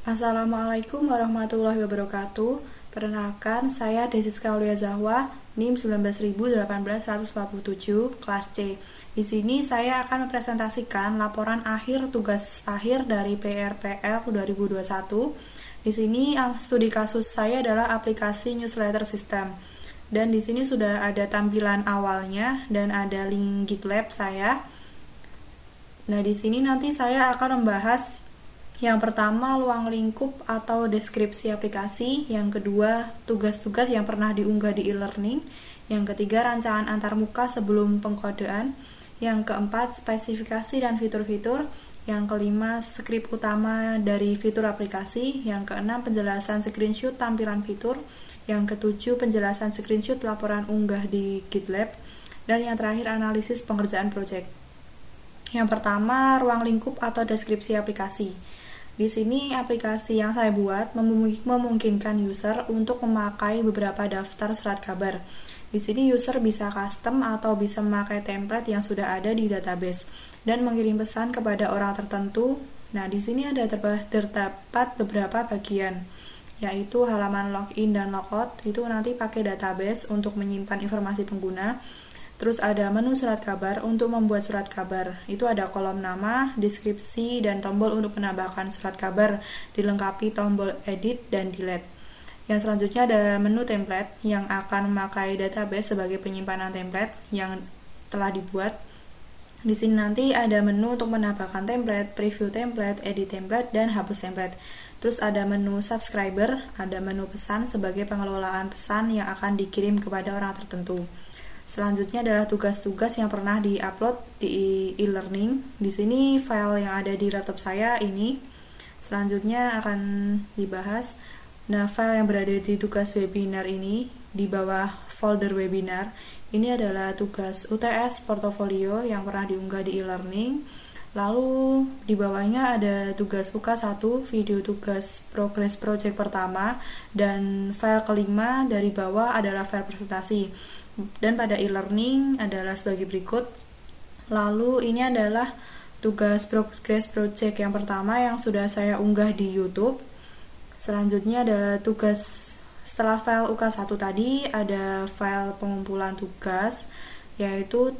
Assalamualaikum warahmatullahi wabarakatuh. Perkenalkan, saya Desiska Aulia Zahwa, NIM 1918147, kelas C. Di sini saya akan mempresentasikan laporan akhir tugas akhir dari PRPL 2021. Di sini studi kasus saya adalah aplikasi newsletter system. Dan di sini sudah ada tampilan awalnya dan ada link GitLab saya. Nah, di sini nanti saya akan membahas yang pertama, ruang lingkup atau deskripsi aplikasi. Yang kedua, tugas-tugas yang pernah diunggah di e-learning. Yang ketiga, rancangan antarmuka sebelum pengkodean. Yang keempat, spesifikasi dan fitur-fitur. Yang kelima, skrip utama dari fitur aplikasi. Yang keenam, penjelasan screenshot tampilan fitur. Yang ketujuh, penjelasan screenshot laporan unggah di GitLab. Dan yang terakhir, analisis pengerjaan project. Yang pertama, ruang lingkup atau deskripsi aplikasi. Di sini aplikasi yang saya buat memungkinkan user untuk memakai beberapa daftar surat kabar. Di sini user bisa custom atau bisa memakai template yang sudah ada di database dan mengirim pesan kepada orang tertentu. Nah, di sini ada terdapat beberapa bagian, yaitu halaman login dan logout. Itu nanti pakai database untuk menyimpan informasi pengguna. Terus ada menu surat kabar. Untuk membuat surat kabar, itu ada kolom nama, deskripsi, dan tombol untuk menambahkan surat kabar, dilengkapi tombol edit dan delete. Yang selanjutnya ada menu template yang akan memakai database sebagai penyimpanan template yang telah dibuat. Di sini nanti ada menu untuk menambahkan template, preview template, edit template, dan hapus template. Terus ada menu subscriber, ada menu pesan sebagai pengelolaan pesan yang akan dikirim kepada orang tertentu. Selanjutnya adalah tugas-tugas yang pernah di-upload di e-learning. Di sini file yang ada di laptop saya ini. Selanjutnya akan dibahas. Nah, file yang berada di tugas webinar ini di bawah folder webinar. Ini adalah tugas UTS portofolio yang pernah diunggah di e-learning. Lalu di bawahnya ada tugas UK1, video tugas progress project pertama, dan file kelima dari bawah adalah file presentasi. Dan pada e-learning adalah sebagai berikut. Lalu ini adalah tugas progress project yang pertama yang sudah saya unggah di YouTube. Selanjutnya adalah tugas setelah file UK1 tadi ada file pengumpulan tugas, yaitu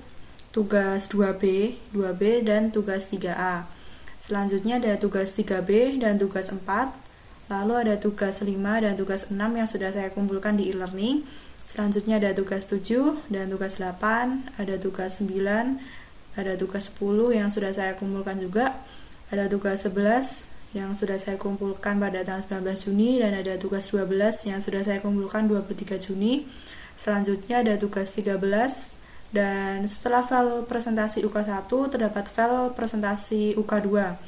tugas 2B dan tugas 3A. Selanjutnya ada tugas 3B dan tugas 4. Lalu ada tugas 5 dan tugas 6 yang sudah saya kumpulkan di e-learning. Selanjutnya ada tugas 7 dan tugas 8, ada tugas 9, ada tugas 10 yang sudah saya kumpulkan juga, ada tugas 11 yang sudah saya kumpulkan pada tanggal 19 Juni, dan ada tugas 12 yang sudah saya kumpulkan 23 Juni. Selanjutnya ada tugas 13, dan setelah file presentasi UK1 terdapat file presentasi UK2.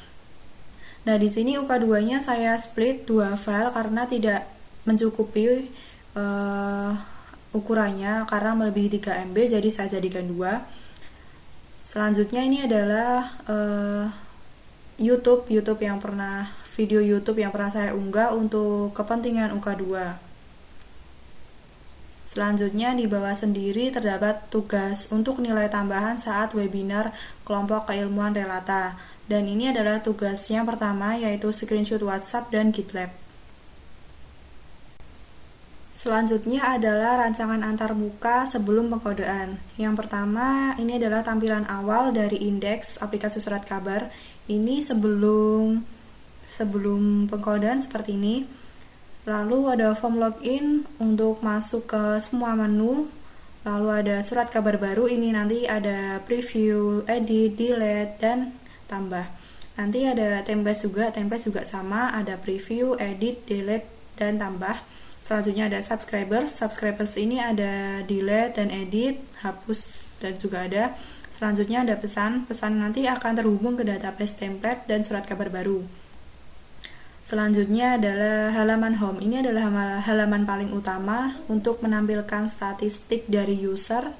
Nah, di sini UK2-nya saya split dua file karena tidak mencukupi ukurannya karena melebihi 3 MB, jadi saya jadikan 2. Selanjutnya ini adalah YouTube yang pernah video YouTube yang pernah saya unggah untuk kepentingan UK2. Selanjutnya di bawah sendiri terdapat tugas untuk nilai tambahan saat webinar kelompok keilmuan relata. Dan ini adalah tugas yang pertama, yaitu screenshot WhatsApp dan GitLab. Selanjutnya adalah rancangan antarmuka sebelum pengkodean. Yang pertama, ini adalah tampilan awal dari indeks aplikasi surat kabar. Ini sebelum pengkodean seperti ini. Lalu ada form login untuk masuk ke semua menu. Lalu ada surat kabar baru, ini nanti ada preview, edit, delete, dan tambah. Nanti ada template juga sama, ada preview, edit, delete, dan tambah. Selanjutnya ada subscribers ini ada delete dan edit, hapus, dan juga ada. Selanjutnya ada pesan nanti akan terhubung ke database template dan surat kabar baru. Selanjutnya adalah halaman home. Ini adalah halaman paling utama untuk menampilkan statistik dari user.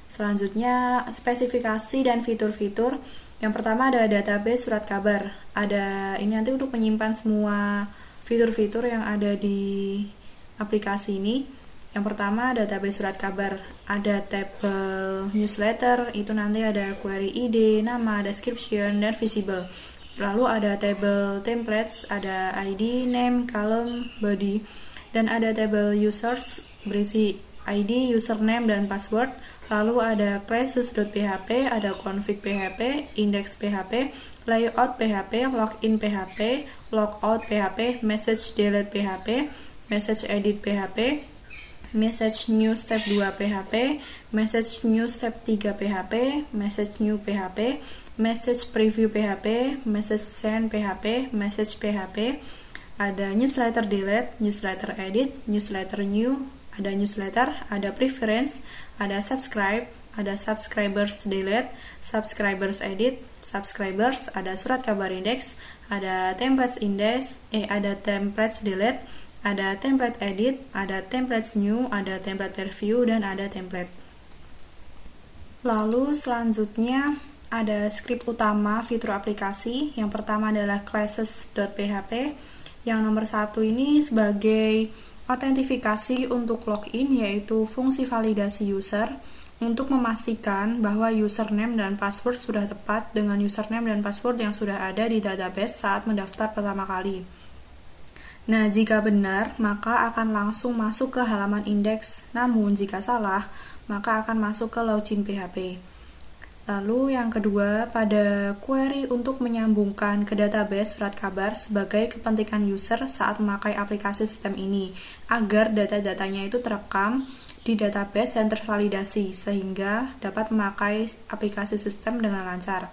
Selanjutnya spesifikasi dan fitur-fitur. Yang pertama ada database surat kabar. Ada ini nanti untuk menyimpan semua fitur-fitur yang ada di aplikasi ini. Yang pertama database surat kabar, ada tabel newsletter, itu nanti ada query ID, nama, description, dan visible. Lalu ada table templates, ada ID, name, column, body, dan ada table users berisi ID, username, dan password. Lalu ada classes.php, ada config PHP, index PHP, layout PHP, login PHP, logout PHP, message delete PHP, message edit PHP, message new step 2 PHP, message new step 3 PHP, message new PHP, message preview PHP, message send PHP, message PHP, ada newsletter delete, newsletter edit, newsletter new, ada newsletter, ada preference, ada subscribe, ada subscribers delete, subscribers edit, subscribers, ada surat kabar index, ada templates index, ada templates delete, ada template edit, ada templates new, ada template preview, dan ada template. Lalu selanjutnya ada script utama fitur aplikasi. Yang pertama adalah classes.php. Yang nomor 1 ini sebagai autentifikasi untuk login, yaitu fungsi validasi user untuk memastikan bahwa username dan password sudah tepat dengan username dan password yang sudah ada di database saat mendaftar pertama kali. Nah, jika benar, maka akan langsung masuk ke halaman indeks. Namun, jika salah, maka akan masuk ke login PHP. Lalu yang kedua, pada query untuk menyambungkan ke database surat kabar sebagai kepentingan user saat memakai aplikasi sistem ini, agar data-datanya itu terekam di database dan tervalidasi, sehingga dapat memakai aplikasi sistem dengan lancar.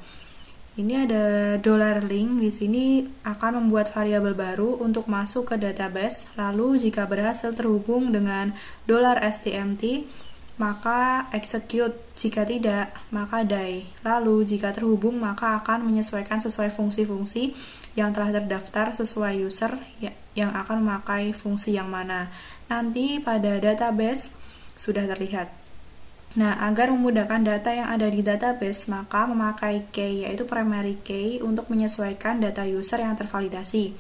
Ini ada $link, di sini akan membuat variabel baru untuk masuk ke database, lalu jika berhasil terhubung dengan $stmt, maka execute, jika tidak, maka die. Lalu jika terhubung, maka akan menyesuaikan sesuai fungsi-fungsi yang telah terdaftar sesuai user yang akan memakai fungsi yang mana. Nanti pada database sudah terlihat. Nah, agar memudahkan data yang ada di database, maka memakai key, yaitu primary key, untuk menyesuaikan data user yang tervalidasi.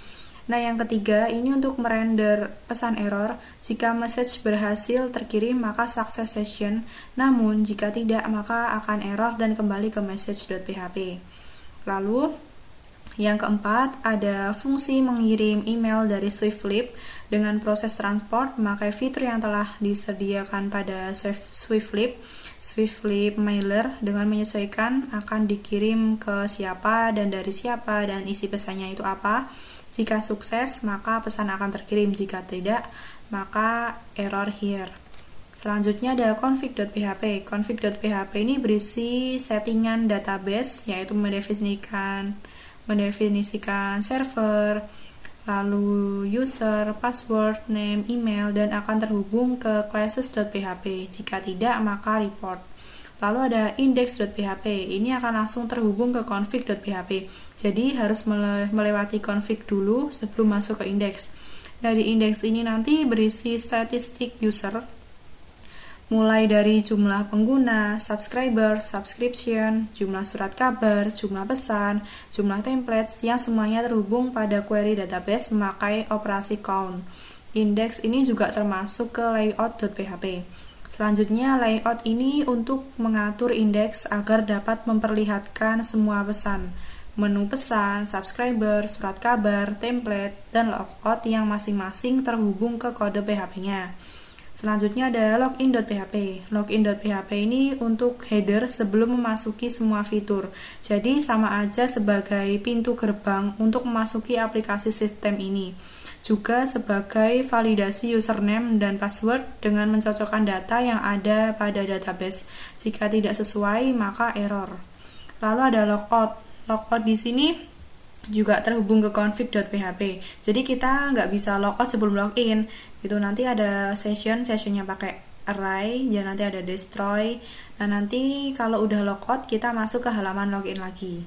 Nah, yang ketiga, ini untuk merender pesan error. Jika message berhasil terkirim, maka success session. Namun, jika tidak, maka akan error dan kembali ke message.php. Lalu, yang keempat, ada fungsi mengirim email dari SwiftLib dengan proses transport memakai fitur yang telah disediakan pada SwiftLib mailer dengan menyesuaikan akan dikirim ke siapa dan dari siapa dan isi pesannya itu apa. Jika sukses, maka pesan akan terkirim. Jika tidak, maka error here. Selanjutnya ada config.php. Config.php ini berisi settingan database, yaitu mendefinisikan server, lalu user, password, name, email, dan akan terhubung ke classes.php. Jika tidak, maka report. Lalu ada index.php, ini akan langsung terhubung ke config.php. Jadi harus melewati config dulu sebelum masuk ke index. Dari index ini nanti berisi statistik user, mulai dari jumlah pengguna, subscriber, subscription, jumlah surat kabar, jumlah pesan, jumlah templates, yang semuanya terhubung pada query database memakai operasi count. Index ini juga termasuk ke layout.php. Selanjutnya, layout ini untuk mengatur indeks agar dapat memperlihatkan semua pesan, menu pesan, subscriber, surat kabar, template, dan logout yang masing-masing terhubung ke kode PHP-nya. Selanjutnya ada login.php. Login.php ini untuk header sebelum memasuki semua fitur. Jadi sama aja sebagai pintu gerbang untuk memasuki aplikasi sistem ini. Juga sebagai validasi username dan password dengan mencocokkan data yang ada pada database. Jika tidak sesuai, maka error. Lalu ada logout. Logout di sini juga terhubung ke config.php. Jadi kita nggak bisa logout sebelum login. Itu nanti ada sessionnya pakai array, dan nanti ada destroy. Nah, nanti kalau udah logout, kita masuk ke halaman login lagi.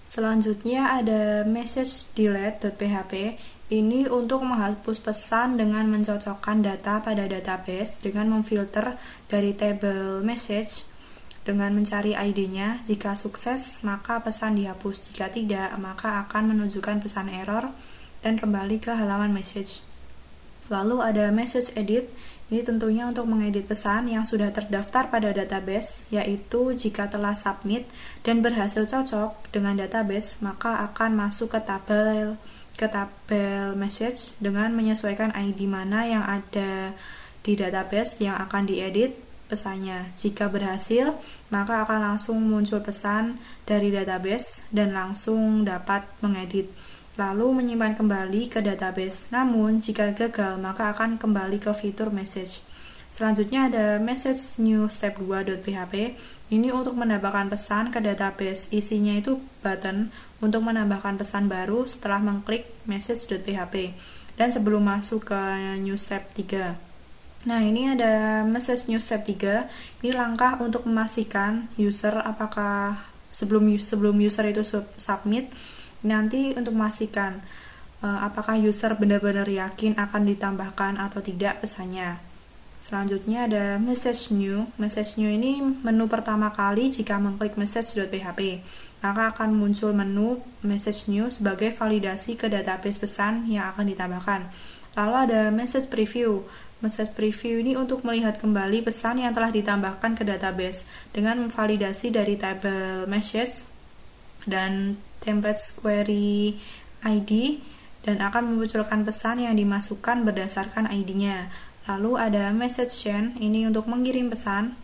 Selanjutnya ada message delete.php. Ini untuk menghapus pesan dengan mencocokkan data pada database dengan memfilter dari table message dengan mencari ID-nya. Jika sukses, maka pesan dihapus. Jika tidak, maka akan menunjukkan pesan error dan kembali ke halaman message. Lalu ada message edit. Ini tentunya untuk mengedit pesan yang sudah terdaftar pada database, yaitu jika telah submit dan berhasil cocok dengan database, maka akan masuk ke tabel message dengan menyesuaikan ID mana yang ada di database yang akan diedit pesannya. Jika berhasil, maka akan langsung muncul pesan dari database dan langsung dapat mengedit, lalu menyimpan kembali ke database. Namun, jika gagal, maka akan kembali ke fitur message. Selanjutnya ada message new step 2.php. Ini untuk menambahkan pesan ke database. Isinya itu button untuk menambahkan pesan baru setelah mengklik message.php dan sebelum masuk ke new step 3. Nah, ini ada message new step 3. Ini langkah untuk memastikan user apakah sebelum user itu submit, nanti untuk memastikan apakah user benar-benar yakin akan ditambahkan atau tidak pesannya. Selanjutnya ada message new. Message new ini menu pertama kali jika mengklik message.php, maka akan muncul menu message new sebagai validasi ke database pesan yang akan ditambahkan. Lalu ada message preview. Message preview ini untuk melihat kembali pesan yang telah ditambahkan ke database dengan memvalidasi dari tabel message dan template query ID dan akan memunculkan pesan yang dimasukkan berdasarkan ID-nya. Lalu ada message chain, ini untuk mengirim pesan.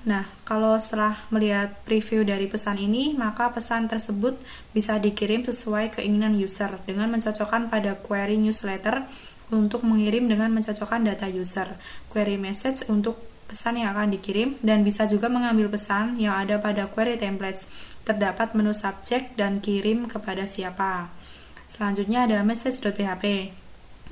Nah, kalau setelah melihat preview dari pesan ini, maka pesan tersebut bisa dikirim sesuai keinginan user dengan mencocokkan pada query newsletter untuk mengirim dengan mencocokkan data user, query message untuk pesan yang akan dikirim, dan bisa juga mengambil pesan yang ada pada query templates. Terdapat menu subject dan kirim kepada siapa. Selanjutnya ada message.php.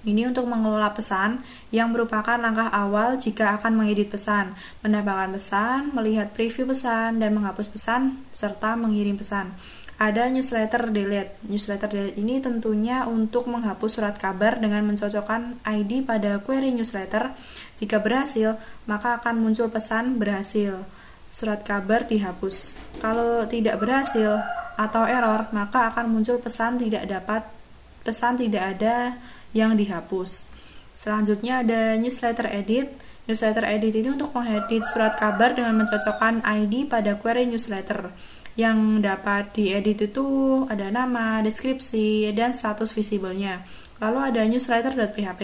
Ini untuk mengelola pesan yang merupakan langkah awal jika akan mengedit pesan, menambahkan pesan, melihat preview pesan, dan menghapus pesan, serta mengirim pesan. Ada newsletter delete. Newsletter delete ini tentunya untuk menghapus surat kabar dengan mencocokkan ID pada query newsletter. Jika berhasil, maka akan muncul pesan berhasil. Surat kabar dihapus. Kalau tidak berhasil atau error, maka akan muncul pesan tidak ada yang dihapus. Selanjutnya ada newsletter edit. Newsletter edit ini untuk mengedit surat kabar dengan mencocokkan ID pada query newsletter. Yang dapat diedit itu ada nama, deskripsi, dan status visible-nya. Lalu ada newsletter.php.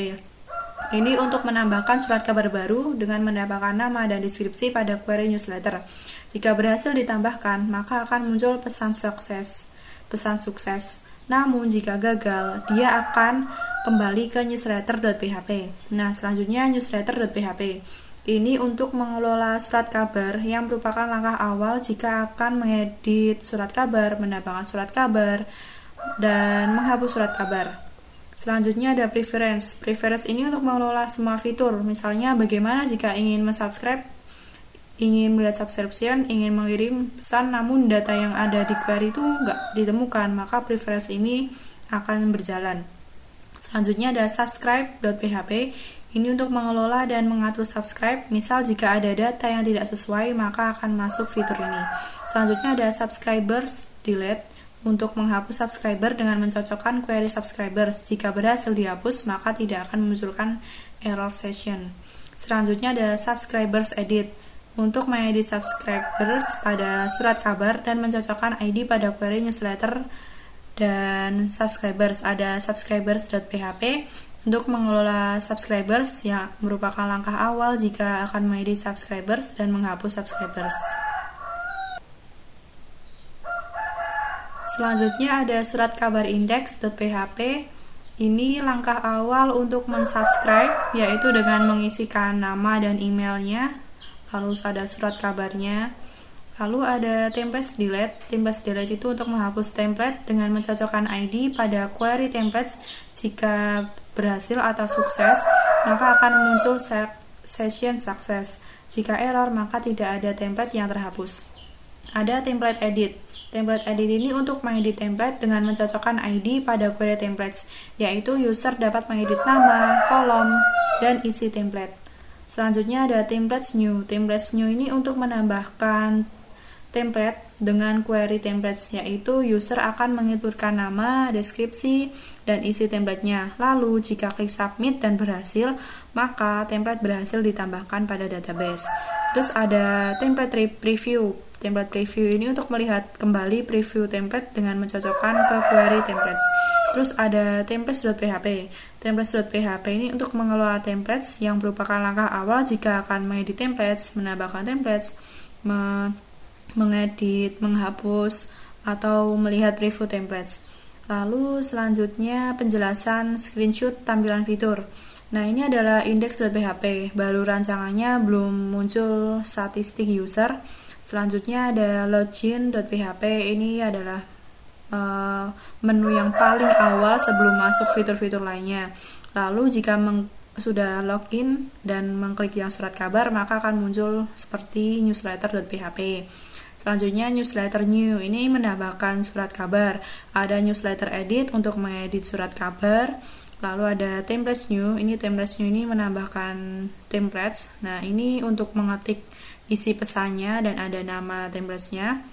Ini untuk menambahkan surat kabar baru dengan menambahkan nama dan deskripsi pada query newsletter. Jika berhasil ditambahkan, maka akan muncul pesan sukses. Namun jika gagal, dia akan kembali ke newsletter.php. Nah, selanjutnya newsletter.php. Ini untuk mengelola surat kabar yang merupakan langkah awal jika akan mengedit surat kabar, menambahkan surat kabar, dan menghapus surat kabar. Selanjutnya ada preference. Preference ini untuk mengelola semua fitur. Misalnya bagaimana jika ingin mensubscribe, ingin melihat subscription, ingin mengirim pesan namun data yang ada di query itu nggak ditemukan, maka preference ini akan berjalan. Selanjutnya ada subscribe.php. Ini untuk mengelola dan mengatur subscribe. Misal jika ada data yang tidak sesuai, maka akan masuk fitur ini. Selanjutnya ada subscribers delete. Untuk menghapus subscriber dengan mencocokkan query subscribers. Jika berhasil dihapus, maka tidak akan memunculkan error session. Selanjutnya ada subscribers edit. Untuk mengedit subscribers pada surat kabar dan mencocokkan ID pada query newsletter dan subscribers. Ada subscribers.php untuk mengelola subscribers yang merupakan langkah awal jika akan mengedit subscribers dan menghapus subscribers. Selanjutnya ada surat kabar index.php. Ini langkah awal untuk mensubscribe, yaitu dengan mengisikan nama dan emailnya. Lalu ada surat kabarnya. Lalu ada template delete. Template delete itu untuk menghapus template dengan mencocokkan ID pada query templates. Jika berhasil atau sukses, maka akan muncul session success. Jika error, maka tidak ada template yang terhapus. Ada template edit. Template edit ini untuk mengedit template dengan mencocokkan ID pada query templates, yaitu user dapat mengedit nama, kolom, dan isi template. Selanjutnya ada templates new. Templates new ini untuk menambahkan template dengan query templates, yaitu user akan menginputkan nama, deskripsi, dan isi templatenya. Lalu jika klik submit dan berhasil, maka template berhasil ditambahkan pada database. Terus ada template preview. Template preview ini untuk melihat kembali preview template dengan mencocokkan ke query templates. Terus ada templates.php. Templates.php ini untuk mengelola templates yang merupakan langkah awal jika akan mengedit templates, menambahkan templates, mengedit, menghapus, atau melihat preview templates. Lalu selanjutnya penjelasan screenshot tampilan fitur. Nah, ini adalah index.php, baru rancangannya belum muncul statistik user. Selanjutnya ada login.php, ini adalah menu yang paling awal sebelum masuk fitur-fitur lainnya. Lalu jika sudah login dan mengklik yang surat kabar, maka akan muncul seperti newsletter.php. Selanjutnya newsletter new, ini menambahkan surat kabar. Ada newsletter edit untuk mengedit surat kabar. Lalu ada templates new, ini templates new ini menambahkan templates. Nah, ini untuk mengetik isi pesannya dan ada nama templatesnya.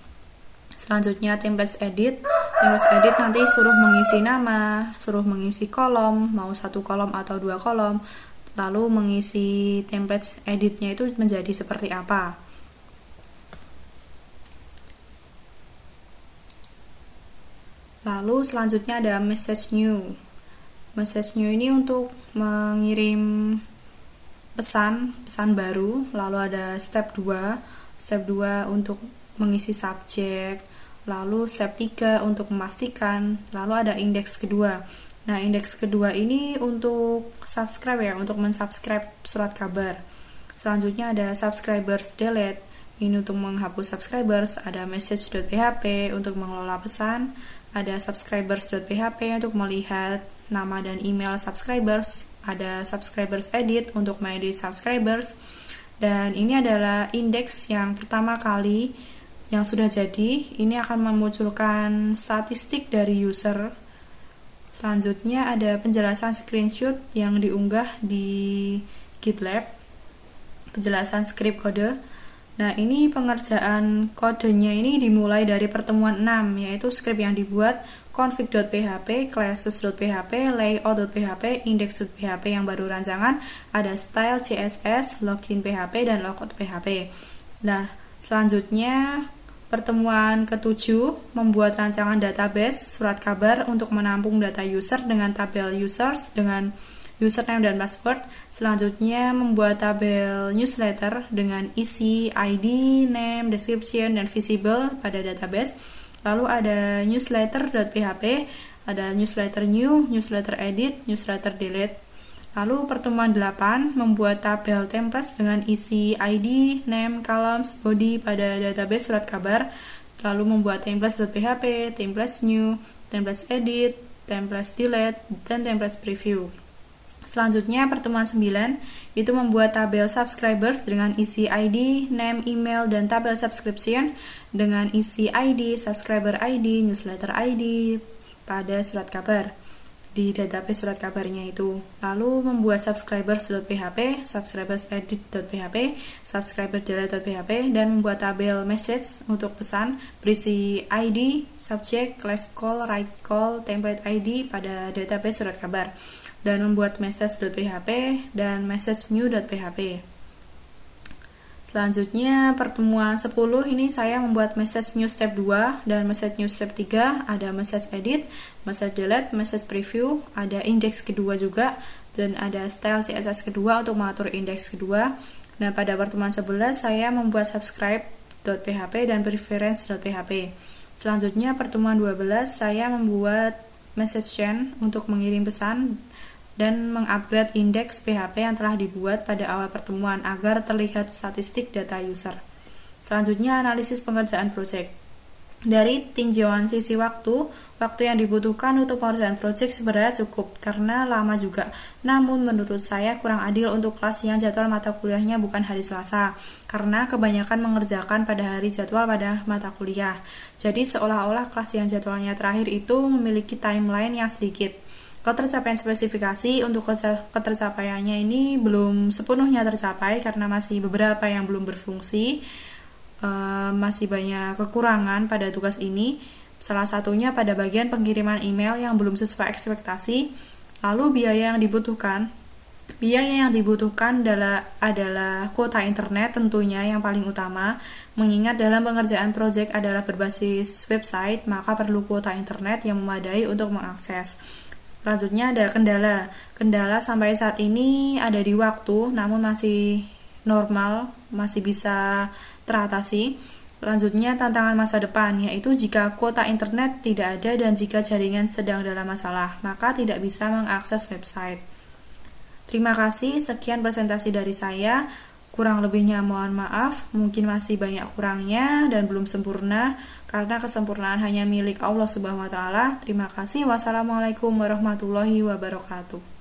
Selanjutnya templates edit. Templates edit nanti suruh mengisi nama, suruh mengisi kolom, mau 1 kolom atau 2 kolom. Lalu mengisi templates editnya itu menjadi seperti apa. Lalu selanjutnya ada message new. Message new ini untuk mengirim pesan baru. Lalu ada step 2. Step 2 untuk mengisi subjek. Lalu step 3 untuk memastikan. Lalu ada indeks kedua. Nah, indeks kedua ini untuk subscribe ya, untuk mensubscribe surat kabar. Selanjutnya ada subscribers delete. Ini untuk menghapus subscribers. Ada message.php untuk mengelola pesan. Ada subscribers.php untuk melihat nama dan email subscribers. Ada subscribers edit untuk mengedit subscribers. Dan ini adalah indeks yang pertama kali yang sudah jadi. Ini akan memunculkan statistik dari user. Selanjutnya ada penjelasan screenshot yang diunggah di GitLab. Penjelasan script kode. Nah, ini pengerjaan kodenya ini dimulai dari pertemuan 6, yaitu script yang dibuat config.php, classes.php, layout.php, index.php yang baru rancangan, ada style CSS, login.php, dan logout.php. Nah, selanjutnya pertemuan ke-7 membuat rancangan database surat kabar untuk menampung data user dengan tabel users dengan username dan password. Selanjutnya membuat tabel newsletter dengan isi, ID, name, description, dan visible pada database. Lalu ada newsletter.php, ada newsletter new, newsletter edit, newsletter delete. Lalu pertemuan 8 membuat tabel templates dengan isi, ID, name, columns, body pada database surat kabar. Lalu membuat templates.php, templates new, templates edit, templates delete, dan templates preview. Selanjutnya pertemuan 9 itu membuat tabel subscribers dengan isi ID, name, email, dan tabel subscription dengan isi ID, subscriber ID, newsletter ID pada surat kabar di database surat kabarnya itu. Lalu membuat subscribers.php, subscribersedit.php, subscriberdelete.php, dan membuat tabel message untuk pesan berisi ID, subject, left call, right call, template ID pada database surat kabar, dan membuat message.php dan message new.php. Selanjutnya pertemuan 10 ini saya membuat message new step 2 dan message new step 3, ada message edit, message delete, message preview, ada index kedua juga, dan ada style CSS kedua untuk mengatur indeks kedua. Nah, pada pertemuan 11 saya membuat subscribe.php dan preference.php. Selanjutnya pertemuan 12 saya membuat message chain untuk mengirim pesan dan mengupgrade indeks PHP yang telah dibuat pada awal pertemuan agar terlihat statistik data user. Selanjutnya analisis pengerjaan project. Dari tinjauan sisi waktu yang dibutuhkan untuk pengerjaan project sebenarnya cukup karena lama juga. Namun menurut saya kurang adil untuk kelas yang jadwal mata kuliahnya bukan hari Selasa karena kebanyakan mengerjakan pada hari jadwal pada mata kuliah. Jadi seolah-olah kelas yang jadwalnya terakhir itu memiliki timeline yang sedikit. Ketercapaian spesifikasi untuk ketercapaiannya ini belum sepenuhnya tercapai karena masih beberapa yang belum berfungsi. masih banyak kekurangan pada tugas ini. Salah satunya pada bagian pengiriman email yang belum sesuai ekspektasi. Lalu biaya yang dibutuhkan adalah kuota internet tentunya yang paling utama. Mengingat dalam pengerjaan proyek adalah berbasis website, maka perlu kuota internet yang memadai untuk mengakses. Selanjutnya ada kendala. Kendala sampai saat ini ada di waktu, namun masih normal, masih bisa teratasi. Selanjutnya tantangan masa depan, yaitu jika kuota internet tidak ada dan jika jaringan sedang dalam masalah, maka tidak bisa mengakses website. Terima kasih, sekian presentasi dari saya. Kurang lebihnya mohon maaf, mungkin masih banyak kurangnya dan belum sempurna, karena kesempurnaan hanya milik Allah Subhanahu wa Ta'ala. Terima kasih. Wassalamualaikum warahmatullahi wabarakatuh.